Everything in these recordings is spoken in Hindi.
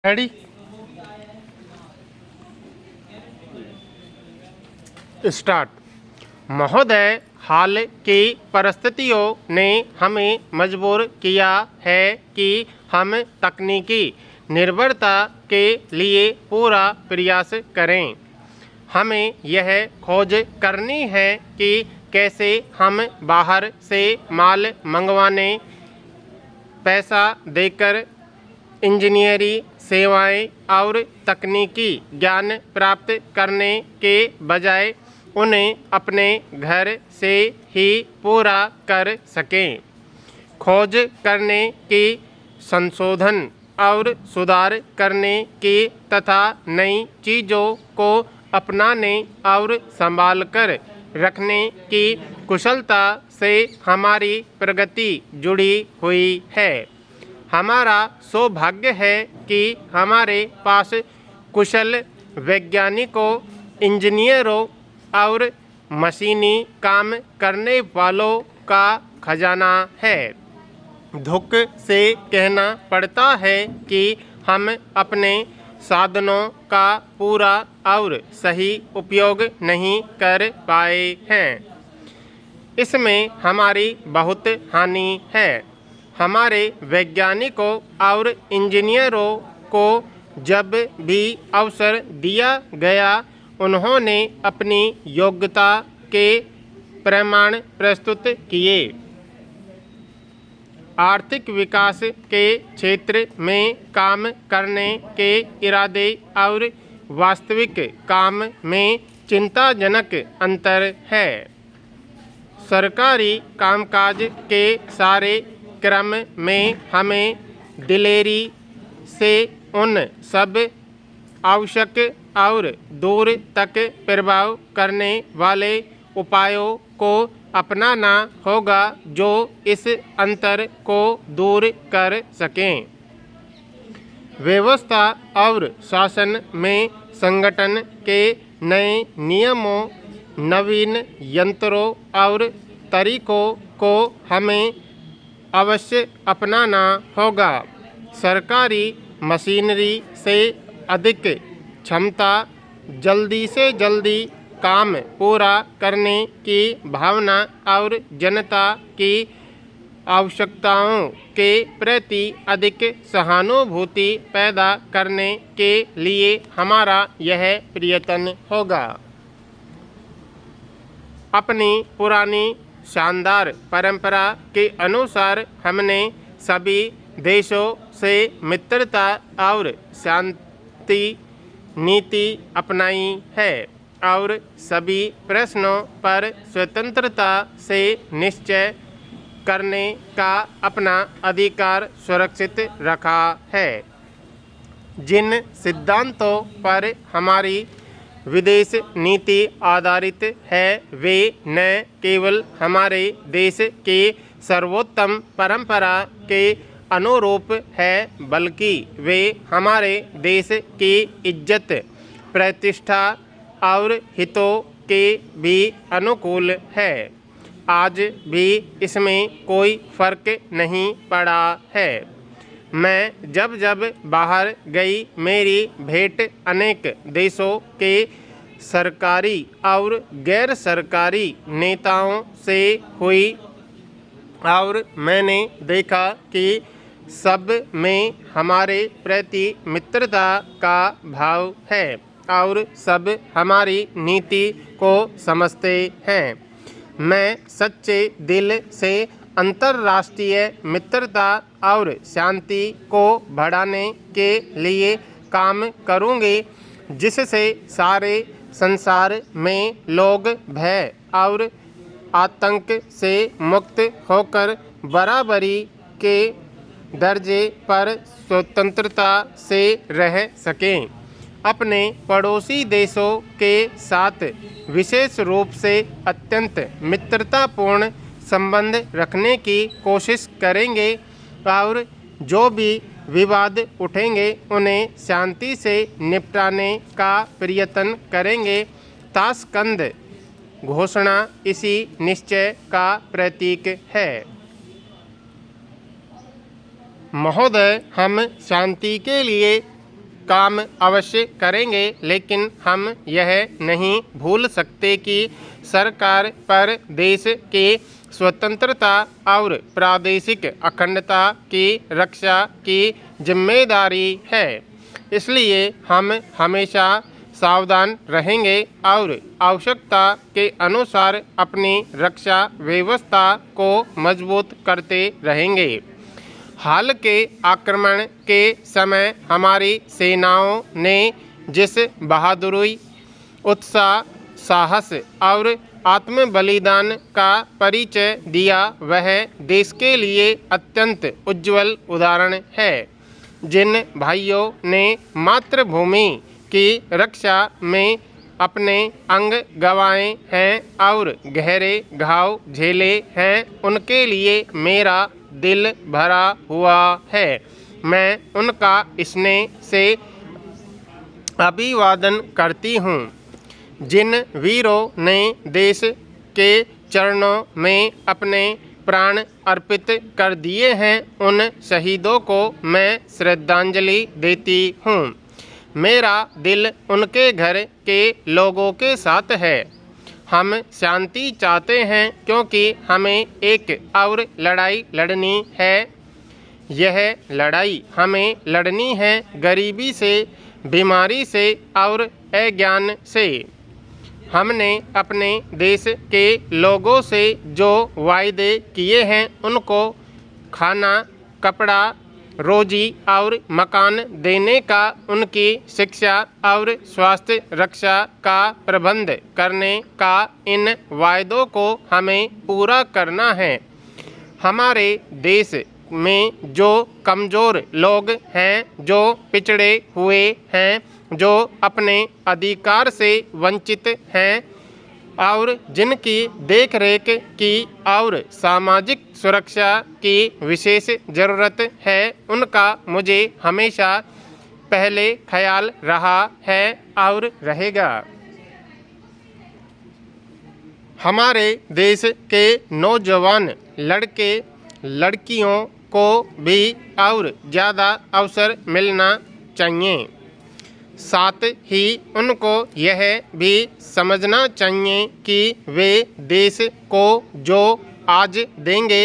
Ready start. महोदय, हाल की परिस्थितियों ने हमें मजबूर किया है कि हम तकनीकी निर्भरता के लिए पूरा प्रयास करें। हमें यह खोज करनी है कि कैसे हम बाहर से माल मंगवाने, पैसा देकर इंजीनियरिंग सेवाएं और तकनीकी ज्ञान प्राप्त करने के बजाय उन्हें अपने घर से ही पूरा कर सकें। खोज करने की, संशोधन और सुधार करने की तथा नई चीज़ों को अपनाने और संभाल कर रखने की कुशलता से हमारी प्रगति जुड़ी हुई है। हमारा सौभाग्य है कि हमारे पास कुशल वैज्ञानिकों, इंजीनियरों और मशीनी काम करने वालों का खजाना है। दुख से कहना पड़ता है कि हम अपने साधनों का पूरा और सही उपयोग नहीं कर पाए हैं। इसमें हमारी बहुत हानि है। हमारे वैज्ञानिकों और इंजीनियरों को जब भी अवसर दिया गया, उन्होंने अपनी योग्यता के प्रमाण प्रस्तुत किए। आर्थिक विकास के क्षेत्र में काम करने के इरादे और वास्तविक काम में चिंताजनक अंतर है। सरकारी कामकाज के सारे क्रम में हमें दिलेरी से उन सब आवश्यक और दूर तक प्रभाव करने वाले उपायों को अपनाना होगा जो इस अंतर को दूर कर सकें। व्यवस्था और शासन में संगठन के नए नियमों, नवीन यंत्रों और तरीकों को हमें अवश्य अपनाना होगा। सरकारी मशीनरी से अधिक क्षमता, जल्दी से जल्दी काम पूरा करने की भावना और जनता की आवश्यकताओं के प्रति अधिक सहानुभूति पैदा करने के लिए हमारा यह प्रयत्न होगा। अपनी पुरानी शानदार परंपरा के अनुसार हमने सभी देशों से मित्रता और शांति नीति अपनाई है और सभी प्रश्नों पर स्वतंत्रता से निश्चय करने का अपना अधिकार सुरक्षित रखा है। जिन सिद्धांतों पर हमारी विदेश नीति आधारित है, वे न केवल हमारे देश के सर्वोत्तम परंपरा के अनुरूप है, बल्कि वे हमारे देश की इज्जत, प्रतिष्ठा और हितों के भी अनुकूल है। आज भी इसमें कोई फर्क नहीं पड़ा है। मैं जब जब बाहर गई, मेरी भेंट अनेक देशों के सरकारी और गैर सरकारी नेताओं से हुई और मैंने देखा कि सब में हमारे प्रति मित्रता का भाव है और सब हमारी नीति को समझते हैं। मैं सच्चे दिल से अंतर्राष्ट्रीय मित्रता और शांति को बढ़ाने के लिए काम करूंगी, जिससे सारे संसार में लोग भय और आतंक से मुक्त होकर बराबरी के दर्जे पर स्वतंत्रता से रह सकें। अपने पड़ोसी देशों के साथ विशेष रूप से अत्यंत मित्रतापूर्ण संबंध रखने की कोशिश करेंगे और जो भी विवाद उठेंगे उन्हें शांति से निपटाने का प्रयत्न करेंगे। ताशकंद घोषणा इसी निश्चय का प्रतीक है। महोदय, हम शांति के लिए काम अवश्य करेंगे, लेकिन हम यह नहीं भूल सकते कि सरकार पर देश के स्वतंत्रता और प्रादेशिक अखंडता की रक्षा की जिम्मेदारी है। इसलिए हम हमेशा सावधान रहेंगे और आवश्यकता के अनुसार अपनी रक्षा व्यवस्था को मजबूत करते रहेंगे। हाल के आक्रमण के समय हमारी सेनाओं ने जिस बहादुरी, उत्साह, साहस और आत्म बलिदान का परिचय दिया, वह देश के लिए अत्यंत उज्जवल उदाहरण है। जिन भाइयों ने मातृभूमि की रक्षा में अपने अंग गंवाए हैं और गहरे घाव झेले हैं, उनके लिए मेरा दिल भरा हुआ है। मैं उनका स्नेह से अभिवादन करती हूँ। जिन वीरों ने देश के चरणों में अपने प्राण अर्पित कर दिए हैं, उन शहीदों को मैं श्रद्धांजलि देती हूँ। मेरा दिल उनके घर के लोगों के साथ है। हम शांति चाहते हैं क्योंकि हमें एक और लड़ाई लड़नी है। यह लड़ाई हमें लड़नी है गरीबी से, बीमारी से और अज्ञान से। हमने अपने देश के लोगों से जो वायदे किए हैं, उनको खाना, कपड़ा, रोजी और मकान देने का, उनकी शिक्षा और स्वास्थ्य रक्षा का प्रबंध करने का, इन वायदों को हमें पूरा करना है। हमारे देश में जो कमज़ोर लोग हैं, जो पिछड़े हुए हैं, जो अपने अधिकार से वंचित हैं और जिनकी देखरेख की और सामाजिक सुरक्षा की विशेष ज़रूरत है, उनका मुझे हमेशा पहले ख्याल रहा है और रहेगा। हमारे देश के नौजवान लड़के लड़कियों को भी और ज़्यादा अवसर मिलना चाहिए। साथ ही उनको यह भी समझना चाहिए कि वे देश को जो आज देंगे,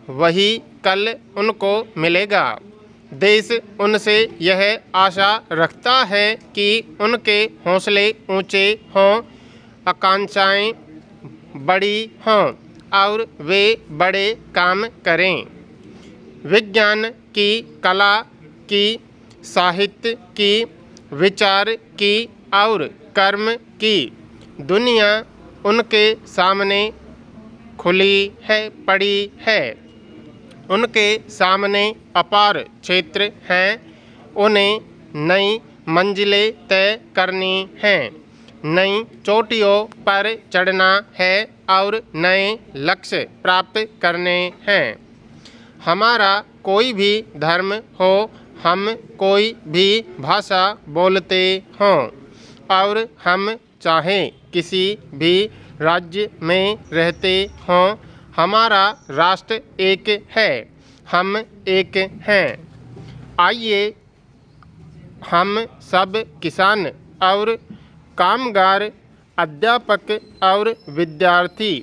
वही कल उनको मिलेगा। देश उनसे यह आशा रखता है कि उनके हौसले ऊंचे हों, आकांक्षाएं बड़ी हों और वे बड़े काम करें। विज्ञान की, कला की, साहित्य की, विचार की और कर्म की दुनिया उनके सामने खुली है, पड़ी है। उनके सामने अपार क्षेत्र हैं। उन्हें नई मंजिलें तय करनी हैं, नई चोटियों पर चढ़ना है और नए लक्ष्य प्राप्त करने हैं। हमारा कोई भी धर्म हो, हम कोई भी भाषा बोलते हों और हम चाहे किसी भी राज्य में रहते हों, हमारा राष्ट्र एक है, हम एक हैं। आइए हम सब किसान और कामगार, अध्यापक और विद्यार्थी,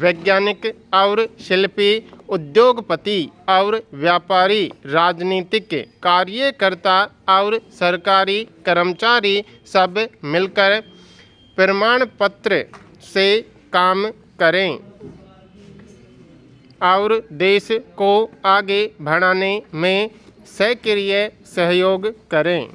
वैज्ञानिक और शिल्पी, उद्योगपति और व्यापारी, राजनीतिक कार्यकर्ता और सरकारी कर्मचारी सब मिलकर प्रमाण पत्र से काम करें और देश को आगे बढ़ाने में सक्रिय सहयोग करें।